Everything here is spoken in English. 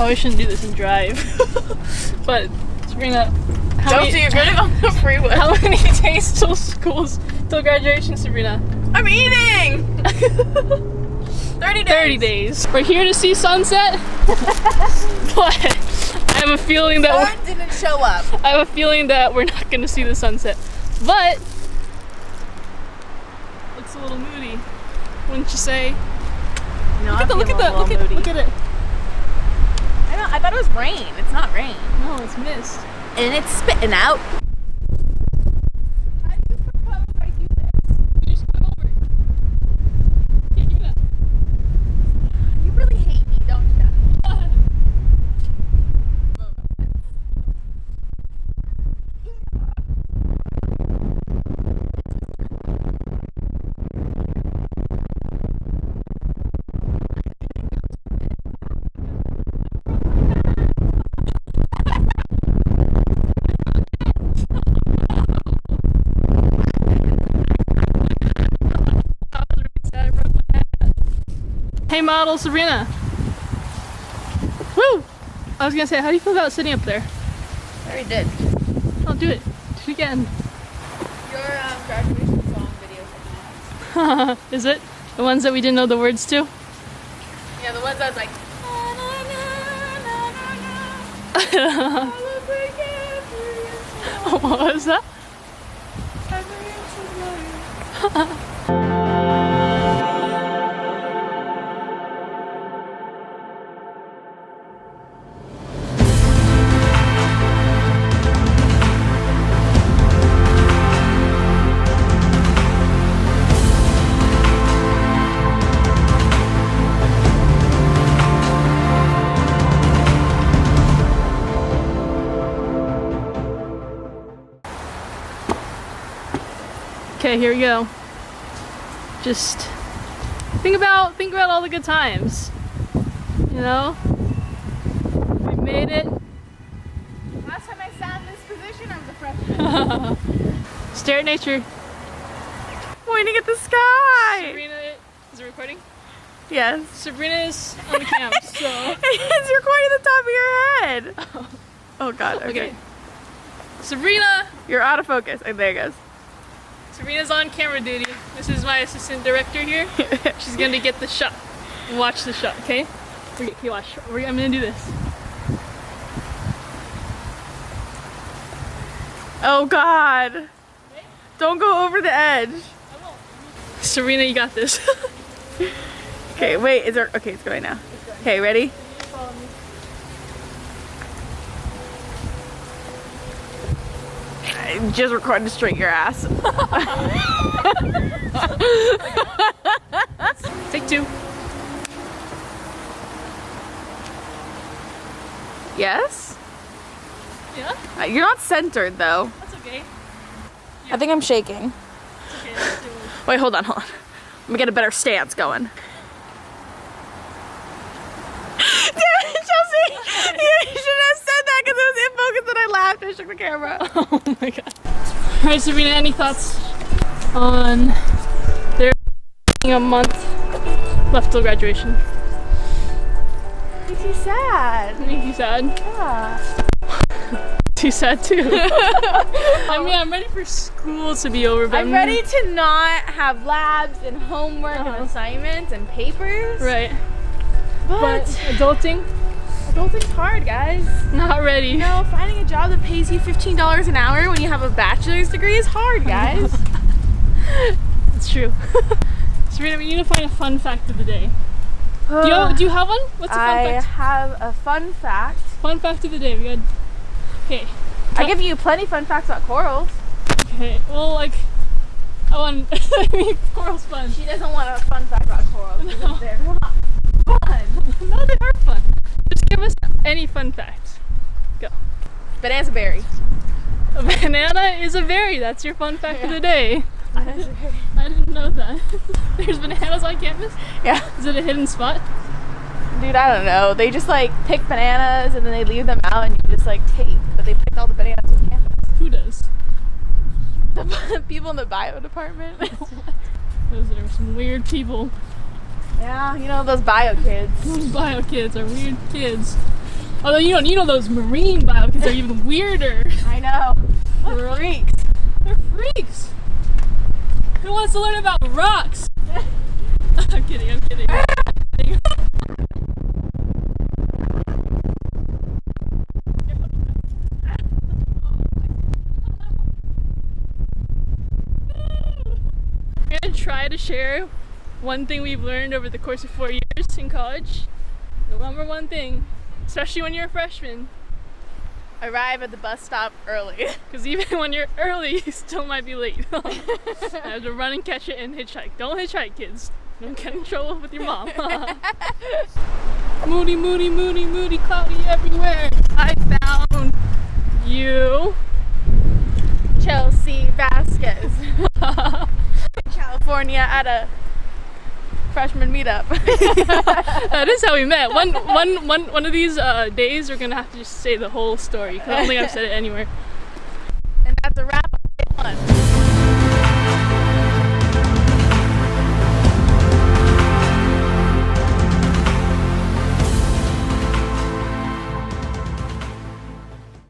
Probably shouldn't do this and drive. But Sabrina, you're getting on the freeway. How many days till till graduation, Sabrina? I'm eating! 30 days. 30 days. We're here to see sunset. But I have a feeling that Sun didn't show up. I have a feeling that we're not gonna see the sunset. But looks a little moody, wouldn't you say? No, look at it. I know, I thought it was rain. It's not rain. No, it's mist. And it's spitting out. How do you propose I do this? You just come over. Can't do that. You really hate me, don't you? Hey model Sabrina. Woo! I was gonna say, how do you feel about sitting up there? I already did. I'll do it. Do it again. Your graduation song videos. Is it? The ones that we didn't know the words to? Yeah, the ones that was like. What was that? Okay, here we go. Just think about all the good times. You know? We made it. Last time I sat in this position, I was a freshman. Stare at nature. Pointing at the sky. Sabrina, is it recording? Yes. Sabrina is on the cam, so. It's recording the top of your head. Oh God. Okay. Sabrina, you're out of focus. Oh, there it goes. Sabrina's on camera duty. This is my assistant director here. She's gonna get the shot. Watch the shot, okay? Okay, watch. I'm gonna do this. Oh God. Okay. Don't go over the edge. I won't. Sabrina, you got this. Okay, wait, is there, okay, it's going now. Okay, ready? I just recorded to straight your ass. Take two. Yes? Yeah? You're not centered though. That's okay. I think I'm shaking. It's okay. Let's do it. Wait, hold on. Let me get a better stance going. Chelsea, you should have said that because it was in focus and I laughed and shook the camera. Oh my God. Alright, Sabrina, any thoughts on there being a month left till graduation? Makes me sad. Makes you sad? Yeah. Too sad too. I mean, I'm ready for school to be over, but I'm ready to not have labs and homework and assignments and papers. Right. But adulting's hard, guys. not ready. You know, finding a job that pays you $15 an hour when you have a bachelor's degree is hard, guys. It's true. Sabrina, we need to find a fun fact of the day. Do you have one? What's a fun fact? I have a fun fact. Fun fact of the day. We got. Okay. I give you plenty fun facts about corals. Okay. Well, like, I want. I mean, corals fun. She doesn't want a fun fact about corals. No. They're not fun. No, they are fun. Just give us any fun fact. Go. Banana's a berry. A banana is a berry. That's your fun fact of the day. Banana's a berry. I didn't know that. There's bananas on campus? Yeah. Is it a hidden spot? Dude, I don't know. They just like pick bananas and then they leave them out and you just like tape. But they picked all the bananas on campus. Who does? The people in the bio department. Those are some weird people. Yeah, you know those bio kids. Those bio kids are weird kids. Although you know those marine bio kids are even weirder. I know. Freaks. They're freaks. Who wants to learn about rocks? I'm kidding. We're gonna try to share one thing we've learned over the course of 4 years in college. The number one thing, especially when you're a freshman, Arrive at the bus stop early. because even when you're early, you still might be late. I have to run and catch it and hitchhike. Don't hitchhike, kids. Don't get in trouble with your mom. Moody, cloudy everywhere. I found you. Chelsea Vasquez. California at a freshman meetup. That is how we met. One of these days we're gonna have to just say the whole story, because I don't think I've said it anywhere. And that's a wrap on day one.